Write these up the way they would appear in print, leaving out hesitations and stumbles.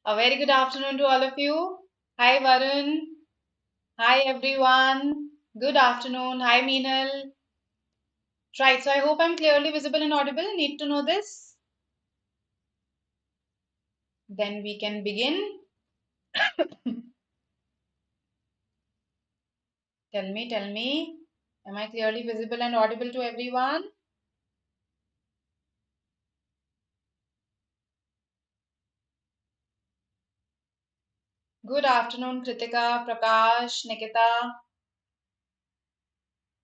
A very good afternoon to all of you. Hi, Varun. Hi, everyone. Good afternoon. Hi, Meenal. Right, so I hope I'm clearly visible and audible. Need to know this? Then we can begin. Tell me. Am I clearly visible and audible to everyone? Good afternoon, Kritika, Prakash, Nikita.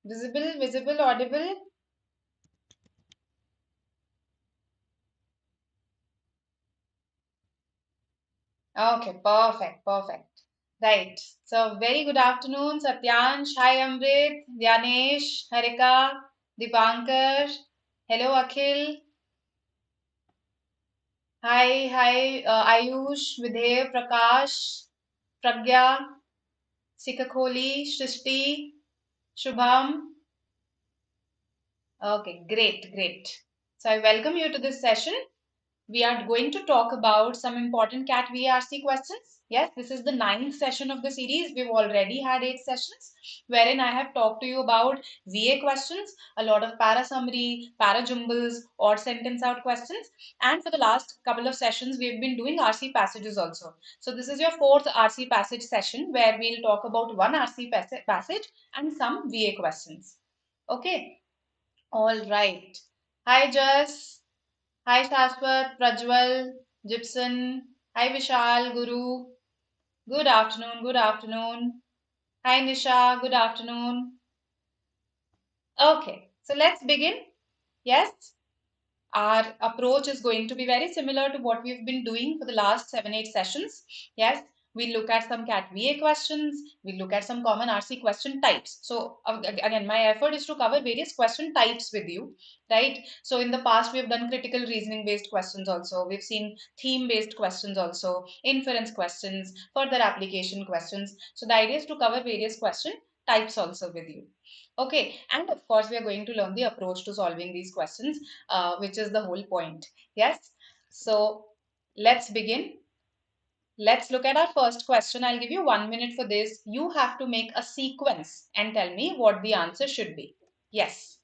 Visible, audible? Okay, perfect. Right. So, very good afternoon, Satyansh. Hi, Amrit, Dhyanesh, Harika, Dipankar. Hello, Akhil. Hi, Ayush, Videv, Prakash, Pragya, Sikakholi, Shrishti, Shubham. Okay, great. So, I welcome you to this session. We are going to talk about some important CAT VARC questions. Yes, this is the 9th session of the series. We've already had 8 sessions wherein I have talked to you about VA questions, a lot of para summary, para jumbles, odd sentence out questions. And for the last couple of sessions, we've been doing RC passages also. So this is your 4th RC passage session where we'll talk about one RC passage and some VA questions. Okay, all right. Hi, Jess. Hi Shashwat, Prajwal, Gibson. Hi Vishal, Guru. Good afternoon. Hi Nisha, good afternoon. Okay, so let's begin. Yes, our approach is going to be very similar to what we've been doing for the last 7-8 sessions. Yes, we look at some CAT VA questions, we look at some common RC question types. So again, my effort is to cover various question types with you, right? So in the past, we've done critical reasoning based questions also. We've seen theme based questions also, inference questions, further application questions. So the idea is to cover various question types also with you. Okay, and of course, we are going to learn the approach to solving these questions, which is the whole point. Yes, so let's begin. Let's look at our first question. I'll give you 1 minute for this. You have to make a sequence and tell me what the answer should be. Yes.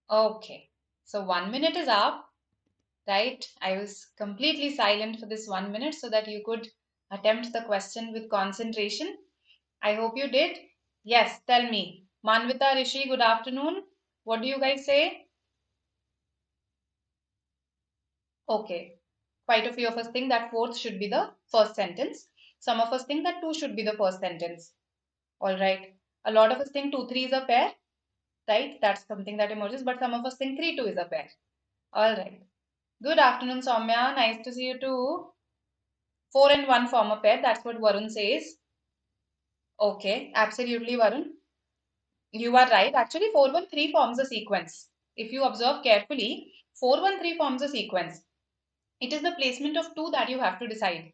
Okay. So 1 minute is up, right? I was completely silent for this 1 minute so that you could attempt the question with concentration. I hope you did. Yes, tell me. Manvita, Rishi, good afternoon. What do you guys say? Okay. Quite a few of us think that fourth should be the first sentence. Some of us think that two should be the first sentence. All right. A lot of us think 2, 3 is a pair, right? That's something that emerges, but some of us think 3, 2 is a pair. All right. Good afternoon, Soumya. Nice to see you too. 4 and 1 form a pair. That's what Varun says. Okay, absolutely, Varun. You are right. Actually, 413 forms a sequence. If you observe carefully, 413 forms a sequence. It is the placement of 2 that you have to decide,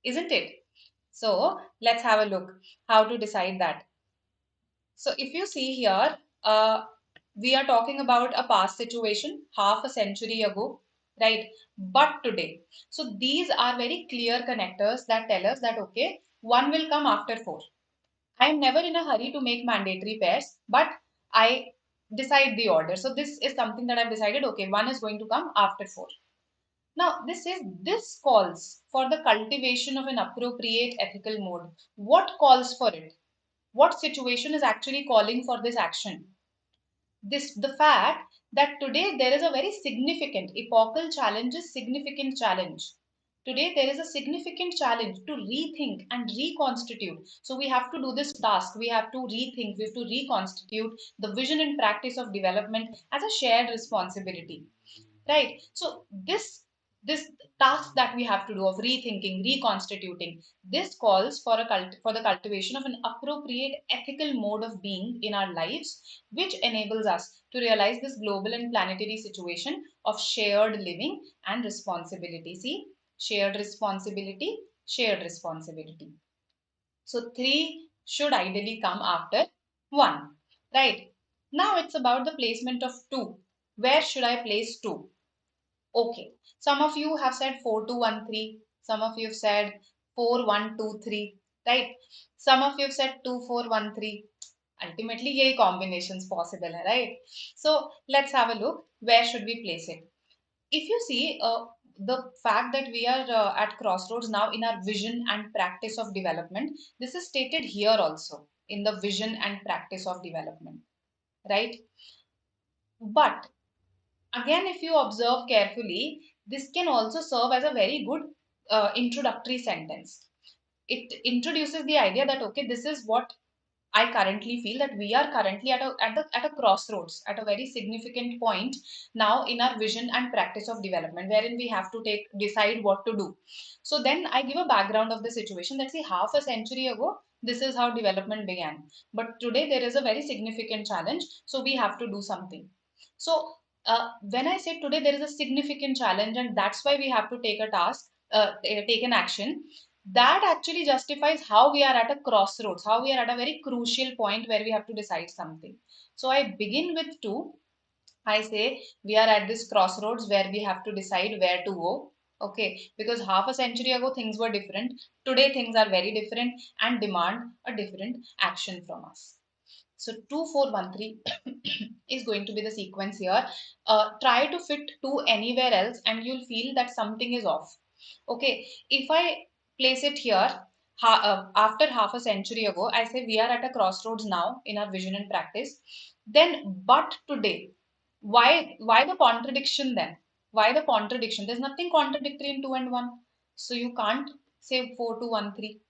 isn't it? So let's have a look how to decide that. So if you see here, we are talking about a past situation half a century ago, right? But today. So these are very clear connectors that tell us that, okay, 1 will come after 4. I am never in a hurry to make mandatory pairs, but I decide the order. So this is something that I've decided, okay, 1 is going to come after 4. Now, this calls for the cultivation of an appropriate ethical mode. What calls for it? What situation is actually calling for this action? The fact that today there is a very significant epochal challenge is significant challenge. Today there is a significant challenge to rethink and reconstitute. So we have to do this task. We have to rethink. We have to reconstitute the vision and practice of development as a shared responsibility, right? So this task that we have to do of rethinking, reconstituting, this calls for for the cultivation of an appropriate ethical mode of being in our lives, which enables us to realize this global and planetary situation of shared living and responsibility. See, shared responsibility. So three should ideally come after one, right? Now it's about the placement of two. Where should I place two? Okay. Some of you have said 4-2-1-3. Some of you have said 4-1-2-3. Right? Some of you have said 2-4-1-3. Ultimately, ये combinations possible है, right? So let's have a look. Where should we place it? If you see the fact that we are at crossroads now in our vision and practice of development, this is stated here also in the vision and practice of development, right? But again, if you observe carefully, this can also serve as a very good introductory sentence. It introduces the idea that, okay, this is what I currently feel, that we are currently at a crossroads, at a very significant point now in our vision and practice of development, wherein we have to decide what to do. So then I give a background of the situation. Let's see, half a century ago, this is how development began. But today there is a very significant challenge, so we have to do something. So when I say today there is a significant challenge, and that's why we have to take a task, take an action, that actually justifies how we are at a crossroads, how we are at a very crucial point where we have to decide something. So I begin with two. I say we are at this crossroads where we have to decide where to go. Okay, because half a century ago things were different. Today things are very different and demand a different action from us. So 2413 is going to be the sequence here. Try to fit 2 anywhere else and you'll feel that something is off. Okay, if I place it here, after half a century ago, I say we are at a crossroads now in our vision and practice. Then, but today, why the contradiction then? Why the contradiction? There's nothing contradictory in 2 and 1. So you can't say 4-2-1-3.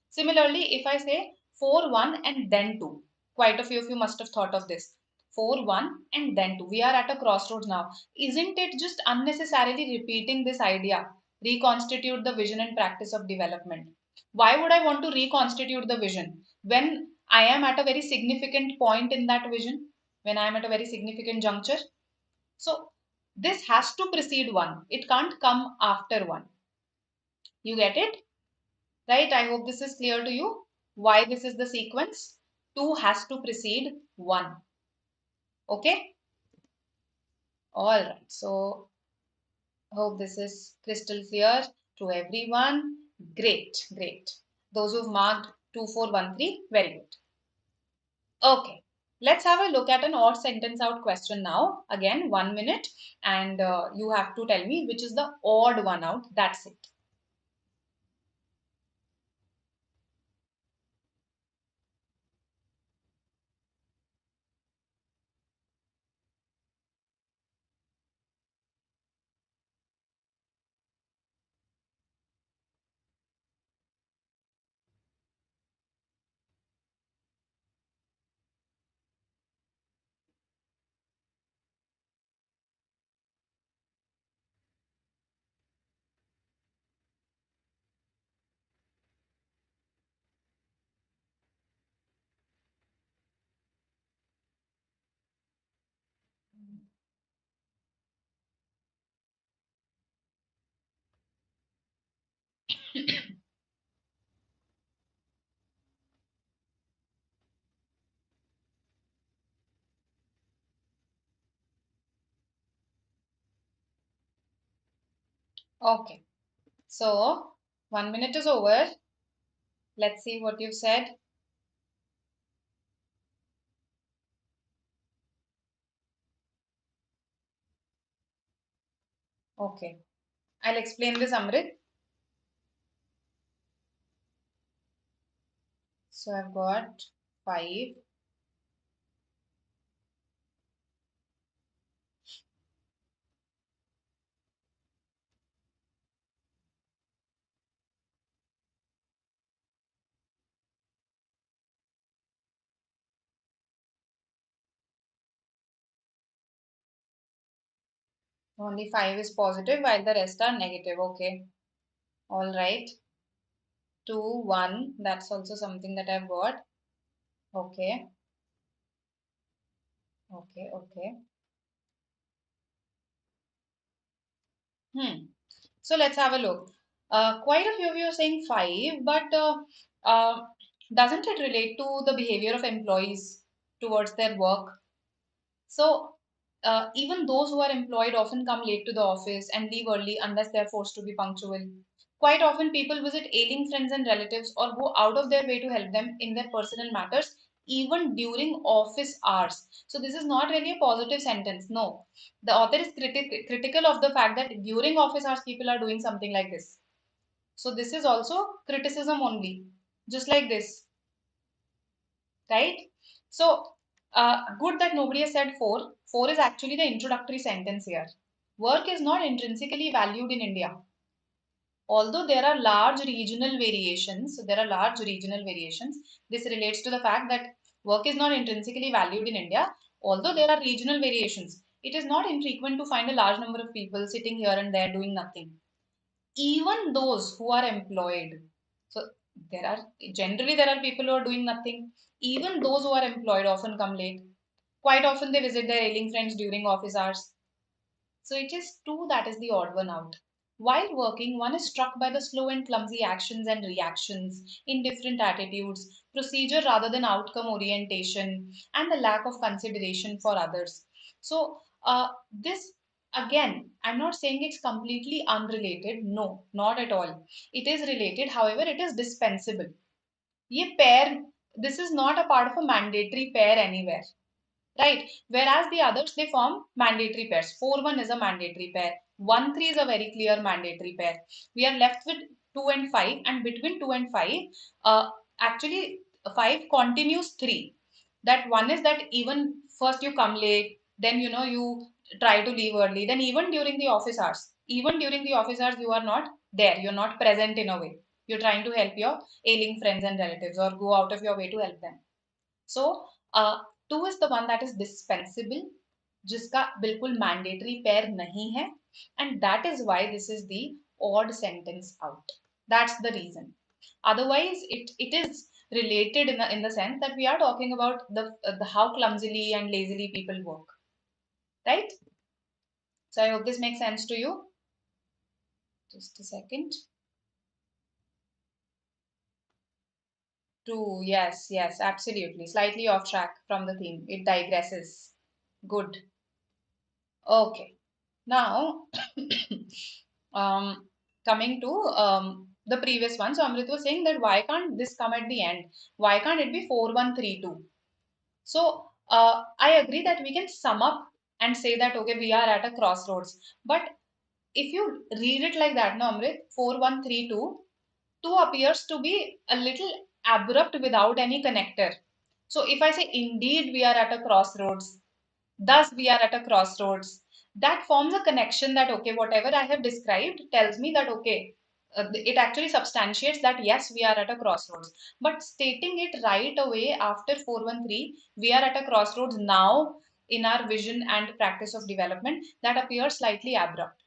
Similarly, if I say 4-1 and then 2, quite a few of you must have thought of this. 4-1 and then 2. We are at a crossroads now. Isn't it just unnecessarily repeating this idea? Reconstitute the vision and practice of development. Why would I want to reconstitute the vision when I am at a very significant point in that vision? When I am at a very significant juncture? So, this has to precede 1. It can't come after 1. You get it? Right? I hope this is clear to you. Why this is the sequence? 2 has to precede 1. Okay? Alright. So, hope this is crystal clear to everyone. Great, great. Those who've marked 2413, very good. Okay. Let's have a look at an odd sentence out question now. Again, 1 minute. And you have to tell me which is the odd one out. That's it. Okay. So, 1 minute is over. Let's see what you've said. Okay. I'll explain this, Amrit. So I've got 5. Only 5 is positive while the rest are negative. Okay. All right. 2, 1. That's also something that I've got. Okay. Okay. Okay. So let's have a look. Quite a few of you are saying 5, but uh, doesn't it relate to the behavior of employees towards their work? So even those who are employed often come late to the office and leave early unless they are forced to be punctual. Quite often, people visit ailing friends and relatives or go out of their way to help them in their personal matters, even during office hours. So, this is not really a positive sentence. No. The author is critical of the fact that during office hours, people are doing something like this. So, this is also criticism only, just like this, right? So, good that nobody has said 4. 4 is actually the introductory sentence here. Work is not intrinsically valued in India. Although there are large regional variations, this relates to the fact that work is not intrinsically valued in India. Although there are regional variations, it is not infrequent to find a large number of people sitting here and there doing nothing. Even those who are employed. So there are people who are doing nothing. Even those who are employed often come late. Quite often they visit their ailing friends during office hours. So it is 2 that is the odd one out. While working, one is struck by the slow and clumsy actions and reactions, indifferent attitudes, procedure rather than outcome orientation, and the lack of consideration for others. So, this again, I'm not saying it's completely unrelated. No, not at all. It is related, however, it is dispensable. ये pair, this is not a part of a mandatory pair anywhere. Right. Whereas the others, they form mandatory pairs. 4-1 is a mandatory pair. 1-3 is a very clear mandatory pair. We are left with 2 and 5, and between 2 and 5, actually 5 continues 3. That one is that even first you come late, then you try to leave early, then even during the office hours, you are not there, you're not present in a way. You're trying to help your ailing friends and relatives or go out of your way to help them. So, uh, 2 is the one that is dispensable, जिसका बिल्कुल mandatory pair नहीं है, and that is why this is the odd sentence out. That's the reason. Otherwise, it is related in the sense that we are talking about the how clumsily and lazily people work, right? So I hope this makes sense to you. Just a second. 2, yes, yes, absolutely. Slightly off track from the theme. It digresses. Good. Okay. Now, um, coming to the previous one. So, Amrit was saying that why can't this come at the end? Why can't it be 4132? So, I agree that we can sum up and say that, okay, we are at a crossroads. But if you read it like that, no, Amrit, 4132, 2 appears to be a little abrupt without any connector. So, if I say, indeed, we are at a crossroads, thus we are at a crossroads, that forms a connection that, okay, whatever I have described tells me that, okay, it actually substantiates that yes, we are at a crossroads. But stating it right away after 413, we are at a crossroads now in our vision and practice of development, that appears slightly abrupt.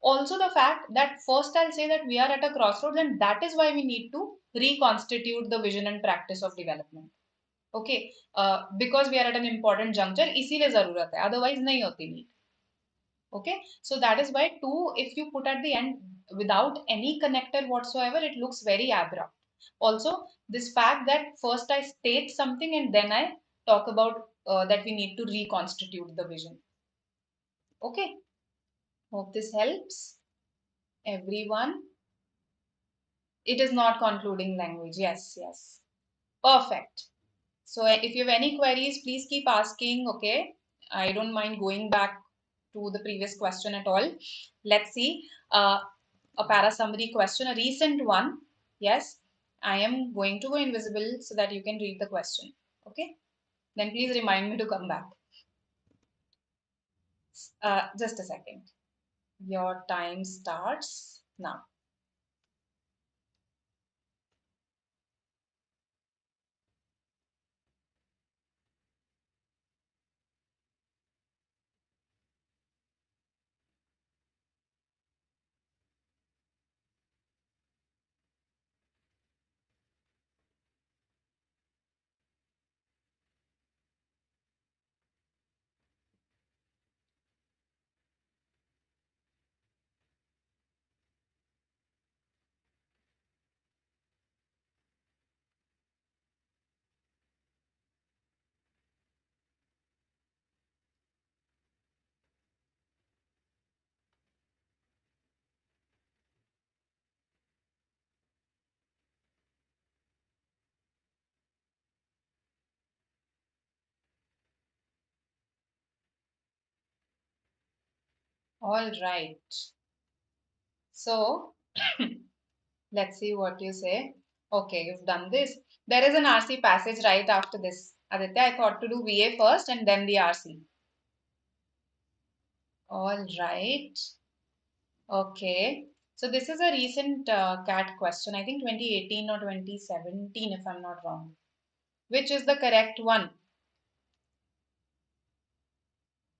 Also, the fact that first I'll say that we are at a crossroads, and that is why we need to reconstitute the vision and practice of development. Okay, because we are at an important juncture, इसीलिए जरूरत है, otherwise नहीं होती need. Okay, so that is why 2, if you put at the end without any connector whatsoever, it looks very abrupt. Also, this fact that first I state something and then I talk about that we need to reconstitute the vision. Okay, hope this helps everyone. It is not concluding language. Yes, yes. Perfect. So if you have any queries, please keep asking. Okay, I don't mind going back to the previous question at all. Let's see a para summary question, a recent one. Yes, I am going to go invisible so that you can read the question. Okay, then please remind me to come back. Just a second. Your time starts now. All right. So let's see what you say. Okay, you've done this. There is an RC passage right after this. Aditya, I thought to do VA first and then the RC. All right. Okay. So this is a recent CAT question. I think 2018 or 2017, if I'm not wrong. Which is the correct one?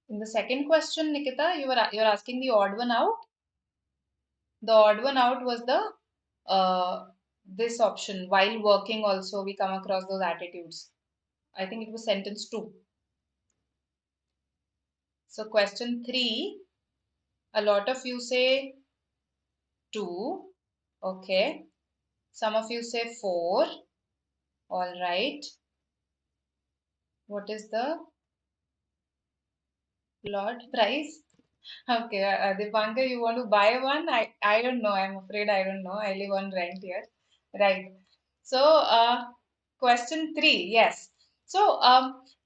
In the second question, Nikita, you're asking the odd one out. The odd one out was the this option. While working, also we come across those attitudes. I think it was sentence 2. So question 3, a lot of you say 2. Okay. Some of you say 4. All right. What is the lot price? Okay, Dipankar, you want to buy one? I don't know. I'm afraid I don't know. I live on rent here. Right. So, question 3, yes. So,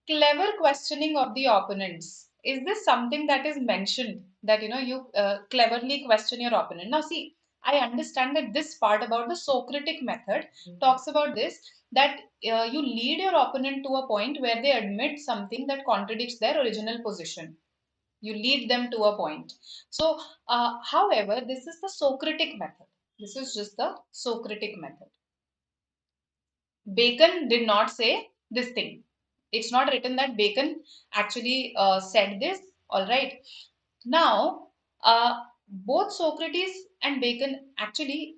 clever questioning of the opponents. Is this something that is mentioned that, you cleverly question your opponent? Now, see, I understand that this part about the Socratic method talks about this, that you lead your opponent to a point where they admit something that contradicts their original position. You lead them to a point. So, however, this is the Socratic method. This is just the Socratic method. Bacon did not say this thing. It's not written that Bacon actually said this. All right. Now, both Socrates and Bacon actually,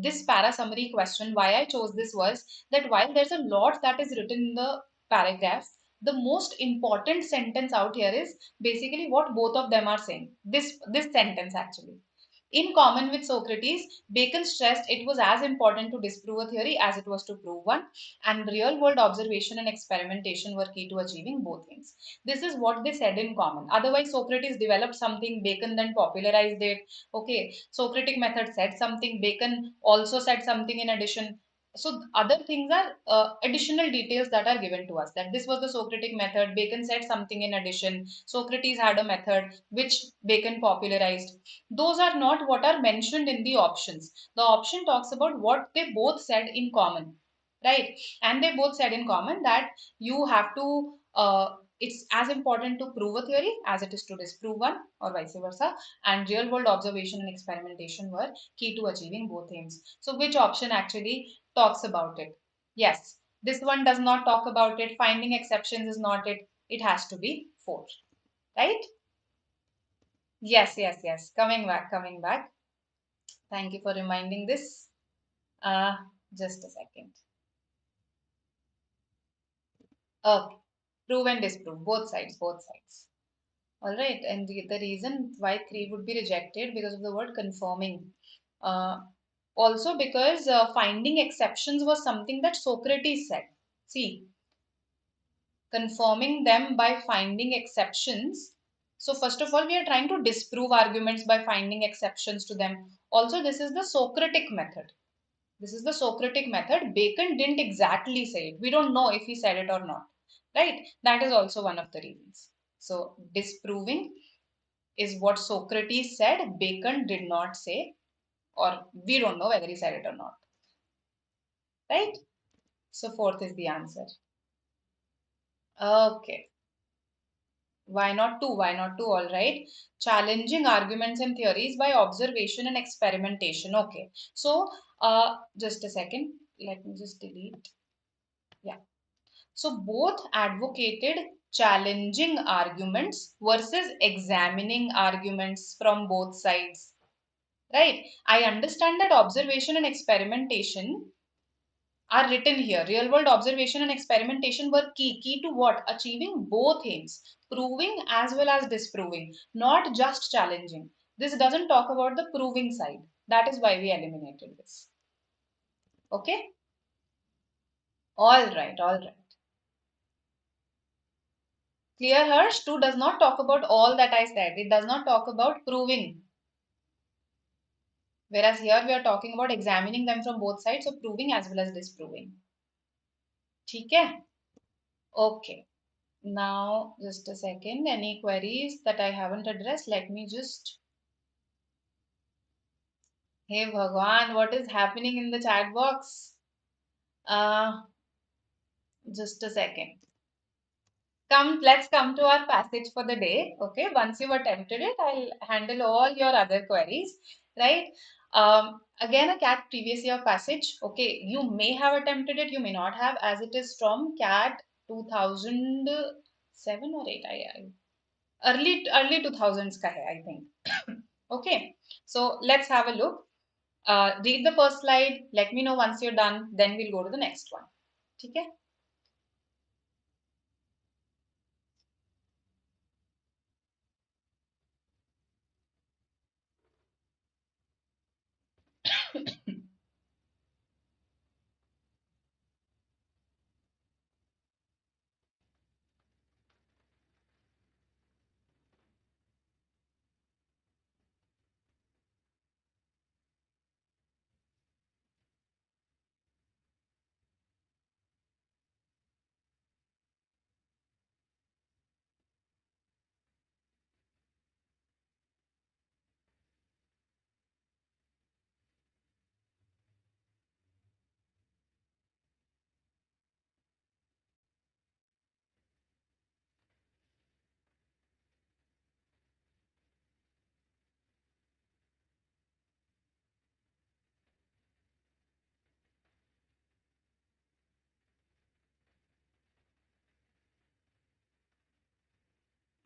this para summary question, why I chose this was that while there's a lot that is written in the paragraph, the most important sentence out here is basically what both of them are saying. This sentence actually. In common with Socrates, Bacon stressed it was as important to disprove a theory as it was to prove one, and real world observation and experimentation were key to achieving both things. This is what they said in common. Otherwise, Socrates developed something, Bacon then popularized it. Okay, Socratic method said something, Bacon also said something in addition. So other things are additional details that are given to us, that this was the Socratic method, Bacon said something in addition, Socrates had a method which Bacon popularized. Those are not what are mentioned in the options. The option talks about what they both said in common, right? And they both said in common that you have to it's as important to prove a theory as it is to disprove one, or vice versa, and real world observation and experimentation were key to achieving both aims. So which option actually talks about it? Yes, this one does not talk about it. Finding exceptions is not it. It has to be 4, right? Yes, yes, yes. Coming back, coming back. Thank you for reminding this. Uh, just a second. Okay. Prove and disprove, both sides, both sides. All right. And the reason why 3 would be rejected because of the word confirming. Uh, Also because finding exceptions was something that Socrates said. See, confirming them by finding exceptions. So first of all, we are trying to disprove arguments by finding exceptions to them. Also, this is the Socratic method. This is the Socratic method. Bacon didn't exactly say it. We don't know if he said it or not. Right? That is also one of the reasons. So disproving is what Socrates said, Bacon did not say, or we don't know whether he said it or not. Right? So fourth is the answer. Okay. Why not two? Why not two? All right. Challenging arguments and theories by observation and experimentation. Okay. So, just a second. Let me just delete. Yeah. So both advocated challenging arguments versus examining arguments from both sides. Right? I understand that observation and experimentation are written here. Real world observation and experimentation were key. Key to what? Achieving both aims, proving as well as disproving, not just challenging. This doesn't talk about the proving side. That is why we eliminated this. Okay? All right, all right. Clear, Harsh? 2 does not talk about all that I said. It does not talk about proving. Whereas here we are talking about examining them from both sides, so proving as well as disproving. ठीक है? Okay. Now, just a second. Any queries that I haven't addressed? Let me just. Hey Bhagwan, what is happening in the chat box? Just a second. Let's come to our passage for the day. Okay, once you've attempted it, I'll handle all your other queries, right? Again, a CAT previous year passage. Okay, you may have attempted it, you may not have, as it is from CAT 2007 or 8. Early 2000s ka hai, I think. Okay, so let's have a look. Read the first slide. Let me know once you're done. Then we'll go to the next one. Okay.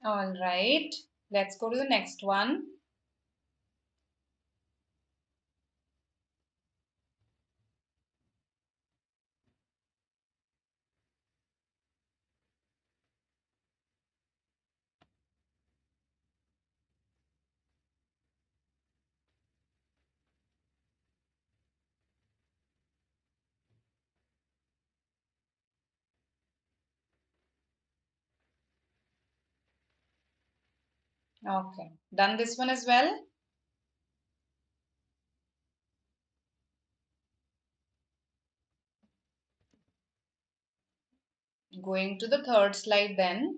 All right. Let's go to the next one. Okay. Done this one as well. Going to the third slide then.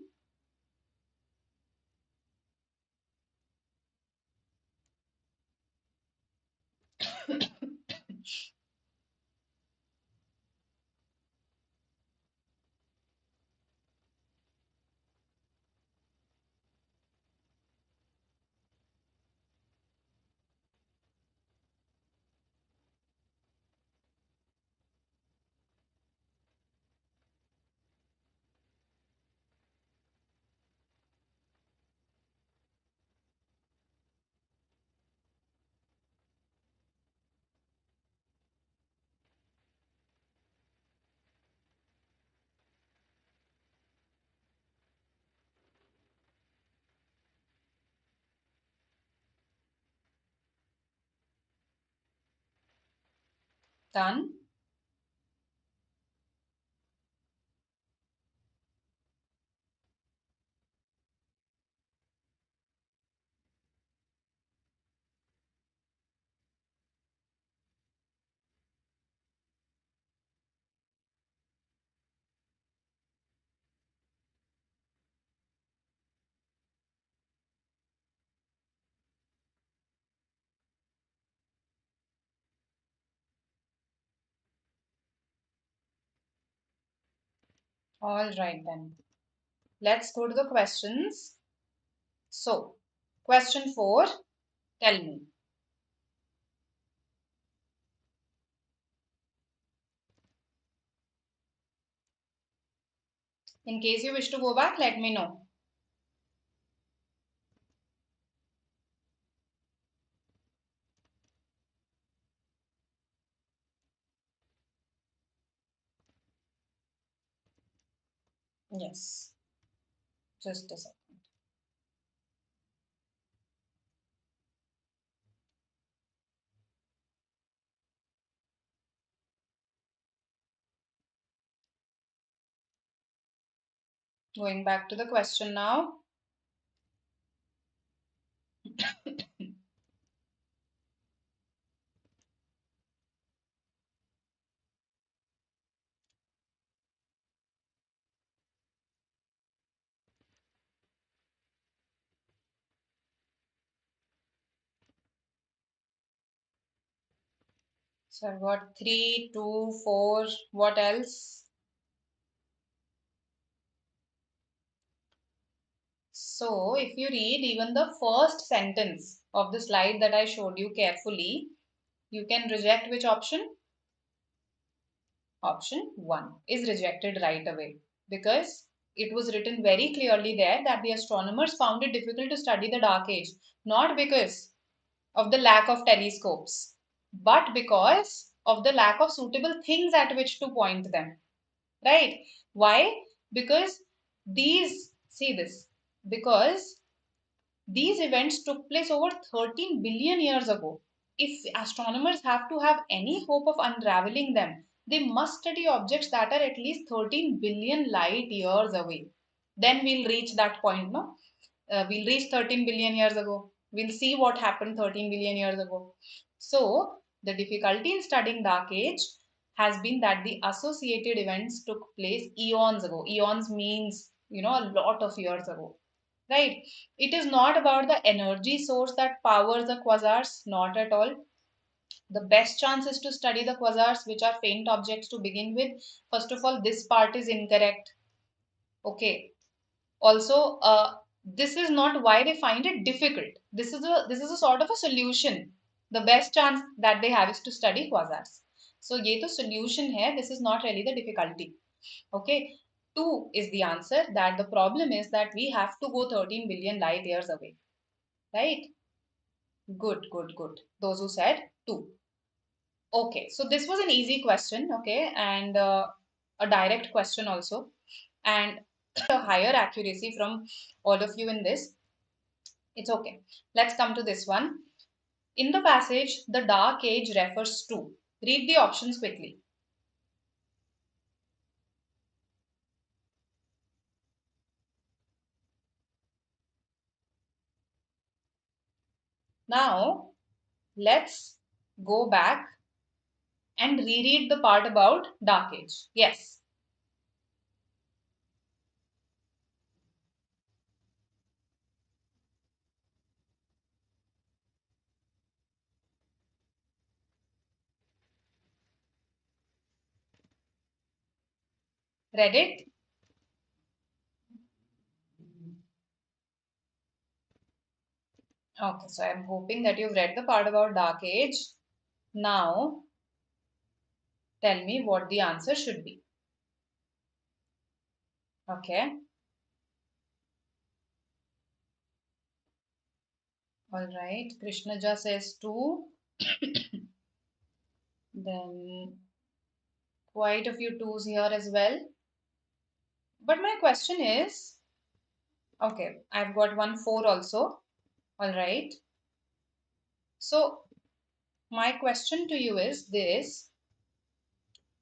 Done. All right then. Let's go to the questions. So, question 4, tell me. In case you wish to go back, let me know. Yes, just a second. Going back to the question now. So I've got 3, 2, 4. What else? So if you read even the first sentence of the slide that I showed you carefully, you can reject which option? Option 1 is rejected right away because it was written very clearly there that the astronomers found it difficult to study the dark age, not because of the lack of telescopes, but because of the lack of suitable things at which to point them. Right? Why? Because see this, because these events took place over 13 billion years ago. If astronomers have to have any hope of unraveling them, they must study objects that are at least 13 billion light years away. Then we'll reach that point, no? We'll reach 13 billion years ago. We'll see what happened 13 billion years ago. So, the difficulty in studying dark age has been that the associated events took place eons ago. Eons means, a lot of years ago. Right? It is not about the energy source that powers the quasars, not at all. The best chance is to study the quasars, which are faint objects to begin with. First of all, this part is incorrect. Okay. Also, this is not why they find it difficult. This is a sort of a solution. The best chance that they have is to study quasars. So, ये तो solution है. This is not really the difficulty. Okay. 2 is the answer, that the problem is that we have to go 13 billion light years away. Right? Good, good, good. Those who said 2. Okay, so this was an easy question, okay, and a direct question also, and a higher accuracy from all of you in this. It's okay. Let's come to this one. In the passage, the dark age refers to. Read the options quickly. Now, let's go back and reread the part about dark age. Yes. Read it? Okay, so I'm hoping that you've read the part about dark age. Now, tell me what the answer should be. Okay. All right. Krishnaja says 2. Then quite a few 2s here as well. But my question is, okay, I've got one 4 also. All right. So my question to you is this.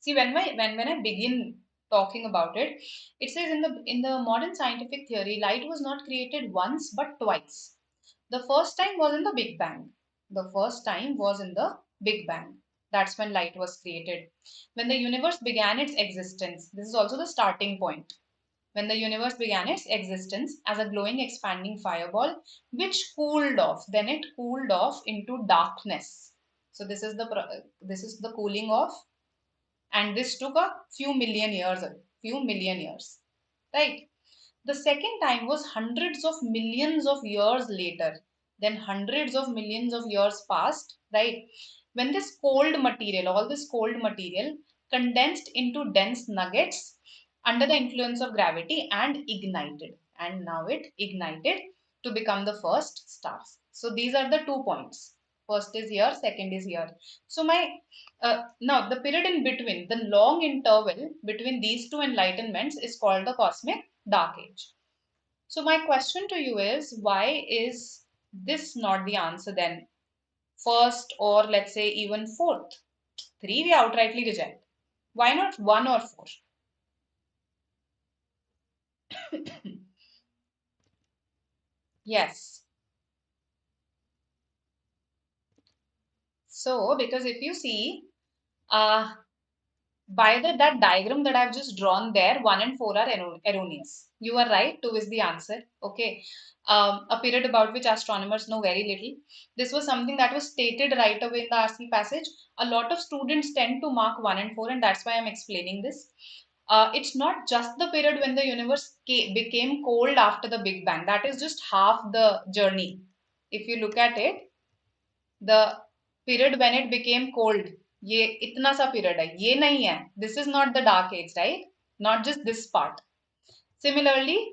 See, when I begin talking about it, it says in the modern scientific theory, light was not created once but twice. The first time was in the Big Bang. The first time was in the Big Bang. That's when light was created. When the universe began its existence, this is also the starting point. When the universe began its existence as a glowing, expanding fireball, which cooled off. Then it cooled off into darkness. So this is the cooling off, and this took a few million years few million years, right? The second time was hundreds of millions of years later. Then hundreds of millions of years passed, right? When this cold material, all this cold material condensed into dense nuggets under the influence of gravity and ignited. And now it ignited to become the first stars. So these are the 2 points. First is here, second is here. So now the period in between, the long interval between these two enlightenments is called the cosmic dark age. So my question to you is, why is this not the answer then? First, or let's say even fourth. Three we outrightly reject. Why not one or four? Yes. So, because if you see, uh, by that diagram that I've just drawn there, 1 and 4 are erroneous. You are right, 2 is the answer. Okay. A period about which astronomers know very little. This was something that was stated right away in the RC passage. A lot of students tend to mark 1 and 4, and that's why I'm explaining this. It's not just the period when the universe became cold after the Big Bang. That is just half the journey. If you look at it, the period when it became cold, ये इतना सा period है, ये नहीं है. This is not the dark age, right? Not just this part. Similarly,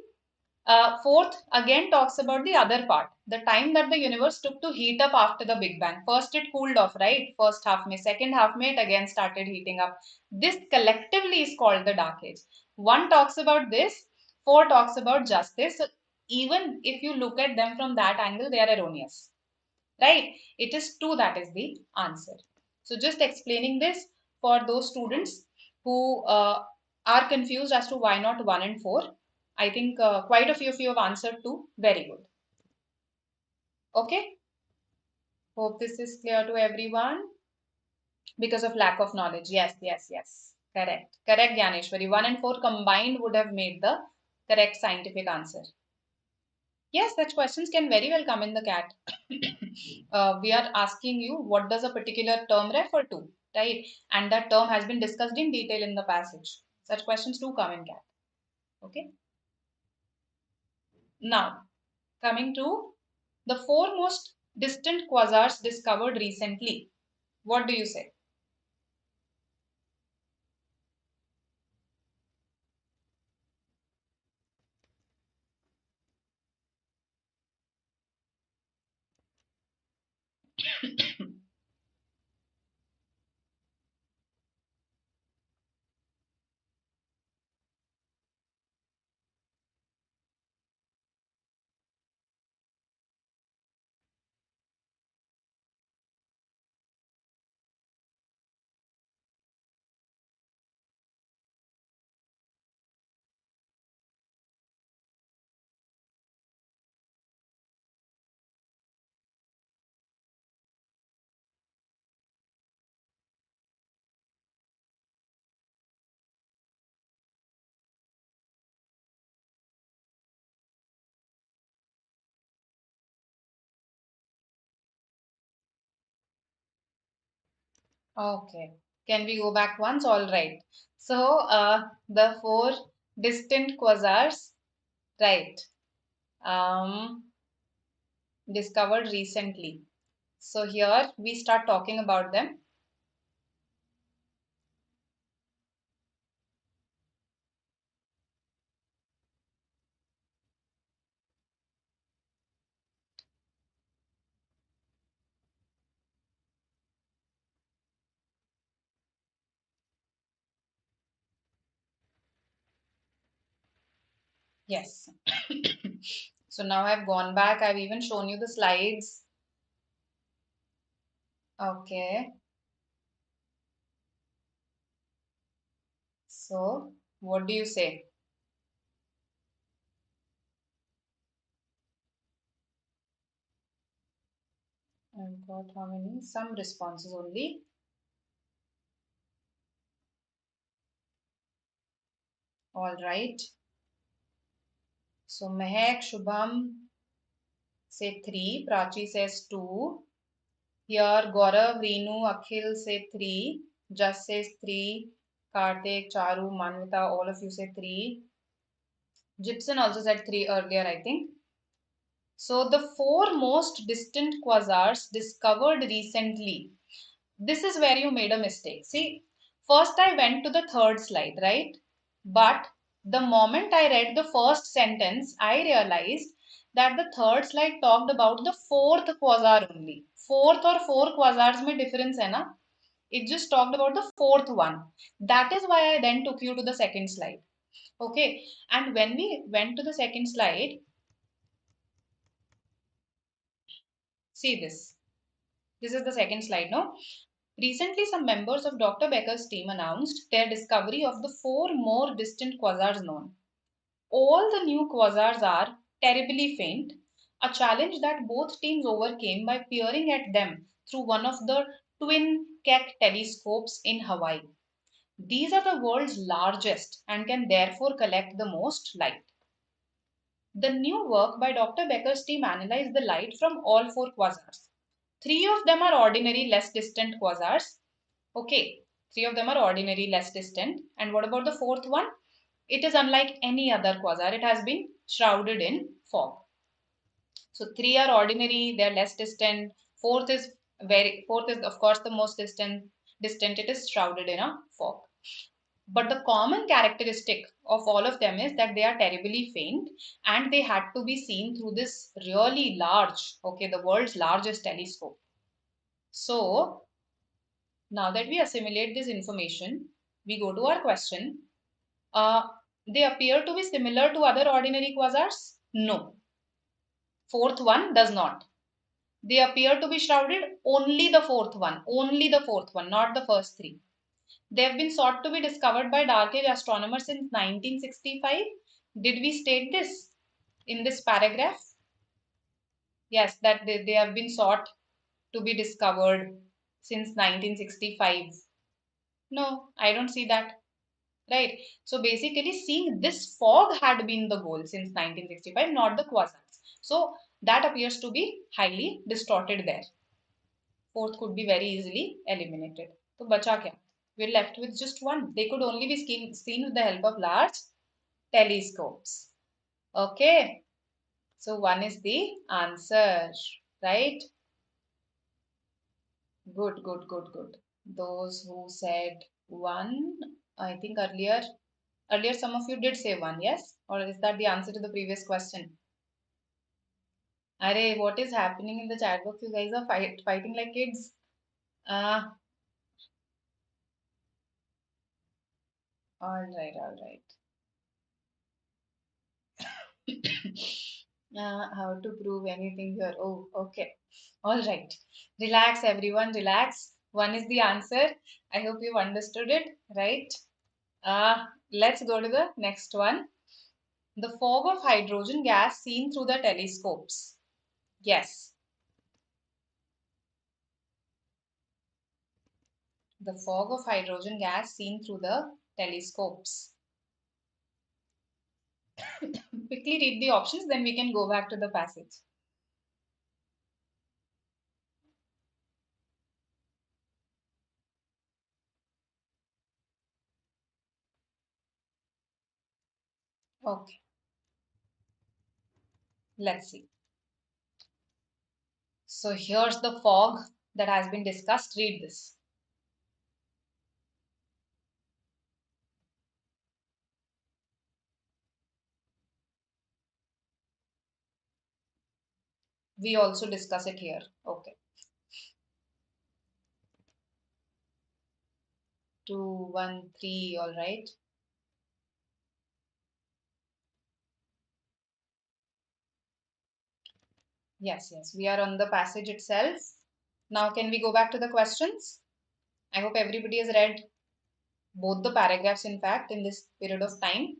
fourth again talks about the other part, the time that the universe took to heat up after the Big Bang. First it cooled off, right? First half mein, second half mein it again started heating up. This collectively is called the dark age. One talks about this, four talks about just this. So even if you look at them from that angle, they are erroneous. Right? It is 2 that is the answer. So just explaining this for those students who are confused as to why not 1 and 4. I think quite a few of you have answered 2. Very good. Okay. Hope this is clear to everyone. Because of lack of knowledge. Yes, yes, yes. Correct. Correct, Gyaneshwari. 1 and 4 combined would have made the correct scientific answer. Yes, such questions can very well come in the CAT. We are asking you what does a particular term refer to, right? And that term has been discussed in detail in the passage. Such questions do come in CAT. Okay. Now, coming to the 4 most distant quasars discovered recently. What do you say? Okay. Can we go back once? All right. So, the 4 distant quasars, right, discovered recently. So here we start talking about them. Yes. So now I've gone back. I've even shown you the slides. Okay. So what do you say? I've got how many? Some responses only. All right. So Mehak, Shubham say 3. Prachi says 2. Here Gaurav, Reenu, Akhil say 3. Just says 3. Karthik, Charu, Manvita, all of you say 3. Gibson also said 3 earlier, I think. So the 4 most distant quasars discovered recently. This is where you made a mistake. See, first I went to the third slide, right? But the moment I read the first sentence, I realized that the third slide talked about the fourth quasar only. Fourth or 4 quasars mein difference hai na? It just talked about the fourth one. That is why I then took you to the second slide. Okay. And when we went to the second slide, see this. This is the second slide, no? Recently, some members of Dr. Becker's team announced their discovery of the 4 more distant quasars known. All the new quasars are terribly faint, a challenge that both teams overcame by peering at them through one of the twin Keck telescopes in Hawaii. These are the world's largest and can therefore collect the most light. The new work by Dr. Becker's team analyzed the light from all 4 quasars. 3 of them are ordinary, less distant quasars. Okay, 3 of them are ordinary, less distant. And what about the fourth one? It is unlike any other quasar. It has been shrouded in fog. So 3 are ordinary, they are less distant. Fourth is of course the most distant. It is shrouded in a fog. But the common characteristic of all of them is that they are terribly faint and they had to be seen through this really large, okay, the world's largest telescope. So now that we assimilate this information, we go to our question. Uh, they appear to be similar to other ordinary quasars? No. Fourth one does not. They appear to be shrouded, only the fourth one, not the first 3. They have been sought to be discovered by dark age astronomers since 1965. Did we state this in this paragraph? Yes, that they have been sought to be discovered since 1965. No, I don't see that. Right. So basically, seeing this fog had been the goal since 1965, not the quasars. So that appears to be highly distorted there. Fourth could be very easily eliminated. So bacha kya? We're left with just one. They could only be seen with the help of large telescopes. Okay. So one is the answer, right? Good, good, good, good. Those who said one, I think earlier some of you did say one, yes? Or is that the answer to the previous question? Arey, what is happening in the chat box? You guys are fighting like kids. Uh, all right, all right. How to prove anything here? Oh, okay. All right. Relax, everyone. Relax. One is the answer. I hope you've understood it, right? Let's go to the next one. The fog of hydrogen gas seen through the telescopes. Yes. The fog of hydrogen gas seen through the telescopes. Quickly read the options, then we can go back to the passage. Okay. Let's see. So here's the fog that has been discussed. Read this. We also discuss it here. Okay. 2, 1, 3, all right. Yes, yes. We are on the passage itself. Now can we go back to the questions? I hope everybody has read both the paragraphs, in fact, in this period of time.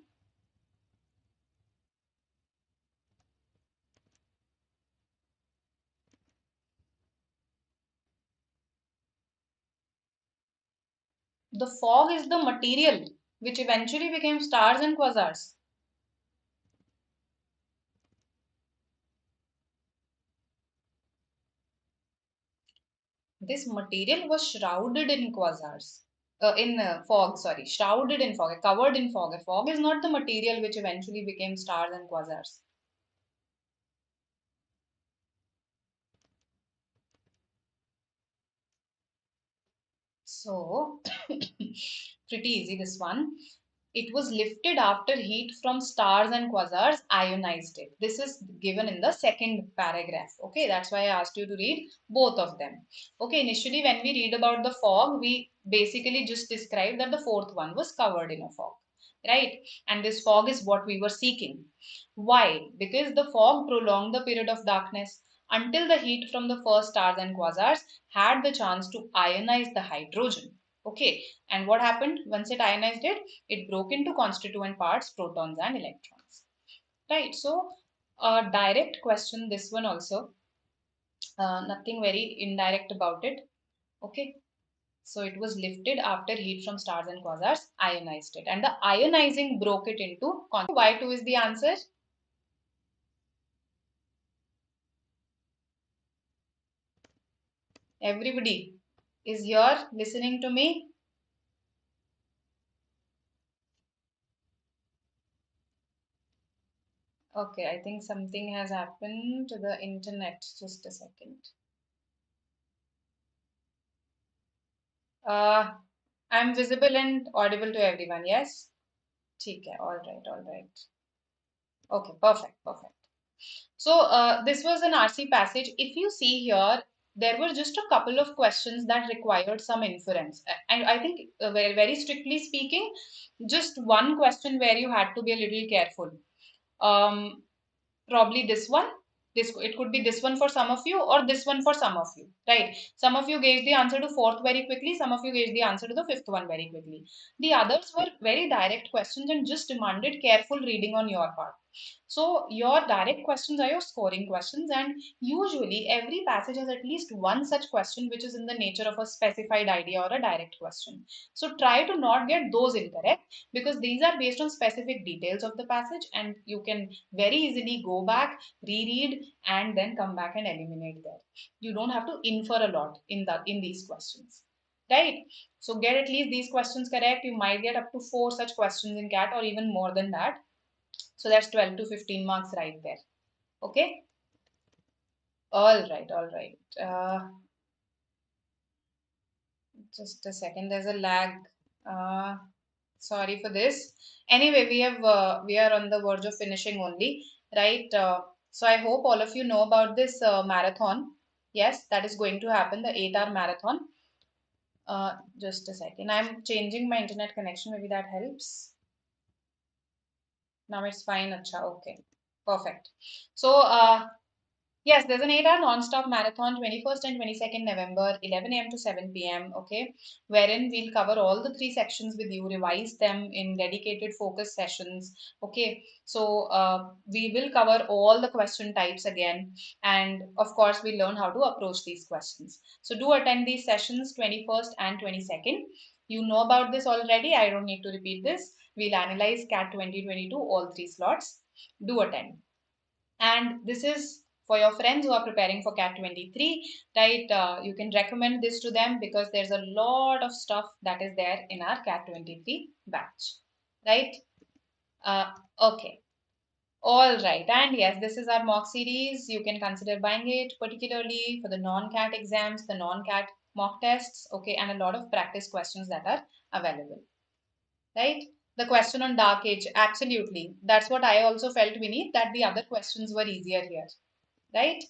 The fog is the material which eventually became stars and quasars. This material was shrouded in quasars. fog, sorry, shrouded in fog, covered in fog. A fog is not the material which eventually became stars and quasars. So, pretty easy this one. It was lifted after heat from stars and quasars ionized it. This is given in the second paragraph. Okay, that's why I asked you to read both of them. Okay, initially when we read about the fog, we basically just described that the fourth one was covered in a fog, right? And this fog is what we were seeking. Why? Because the fog prolonged the period of darkness until the heat from the first stars and quasars had the chance to ionize the hydrogen. Okay, and what happened once it ionized it? It broke into constituent parts, protons and electrons. Right, so a direct question, this one also, nothing very indirect about it. Okay, so it was lifted after heat from stars and quasars ionized it, and the ionizing broke it into. Y2 is the answer. Everybody is here listening to me. Okay, I think something has happened to the internet. Just a second. I'm visible and audible to everyone, yes? ठीक है, all right, all right. Okay, perfect, perfect. So this was an RC passage. If you see here, there were just a couple of questions that required some inference. And I think very, very strictly speaking, just one question where you had to be a little careful. Probably this one. This, it could be this one for some of you or this one for some of you, right? Some of you gave the answer to fourth very quickly, some of you gave the answer to the fifth one very quickly. The others were very direct questions and just demanded careful reading on your part. So your direct questions are your scoring questions, and usually every passage has at least one such question which is in the nature of a specified idea or a direct question. So try to not get those incorrect, because these are based on specific details of the passage and you can very easily go back, reread, and then come back and eliminate there. You don't have to infer a lot in these questions. Right? So get at least these questions correct. You might get up to 4 such questions in CAT or even more than that. So that's 12 to 15 marks right there. Okay. All right. All right. Just a second. There's a lag. Uh, Sorry for this. Anyway, we are on the verge of finishing only, right? So I hope all of you know about this marathon. Yes, that is going to happen, the 8-hour marathon. Just a second. I'm changing my internet connection. Maybe that helps. Now it's fine. Acha, okay. Perfect. So, yes, there's an 8-hour non-stop marathon, 21st and 22nd November, 11 a.m. to 7 p.m. Okay, wherein we'll cover all the 3 sections with you, revise them in dedicated focus sessions. Okay, so we will cover all the question types again, and of course, we learn how to approach these questions. So do attend these sessions, 21st and 22nd. You know about this already. I don't need to repeat this. We'll analyze CAT 2022, all 3 slots. Do attend. And this is for your friends who are preparing for CAT 23, right? You can recommend this to them because there's a lot of stuff that is there in our CAT 23 batch, right? Okay. All right. And yes, this is our mock series. You can consider buying it, particularly for the non-CAT exams, the non-CAT mock tests, okay, and a lot of practice questions that are available, right? The question on dark age, absolutely. That's what I also felt, Vineet, that the other questions were easier here, right?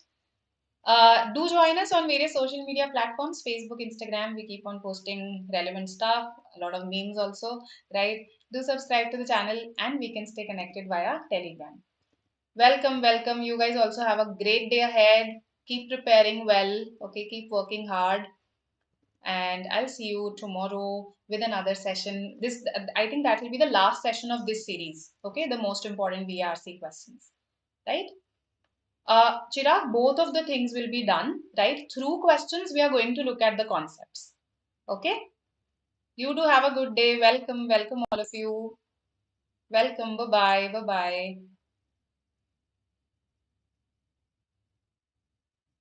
Do join us on various social media platforms, Facebook, Instagram. We keep on posting relevant stuff, a lot of memes also, right? Do subscribe to the channel and we can stay connected via Telegram. Welcome, welcome. You guys also have a great day ahead. Keep preparing well, okay? Keep working hard. And I'll see you tomorrow with another session. This, I think that will be the last session of this series, okay? The most important VRC questions, right? Chirag, both of the things will be done, right? Through questions, we are going to look at the concepts. Okay? You do have a good day. Welcome, welcome all of you. Welcome. Bye-bye. Bye-bye.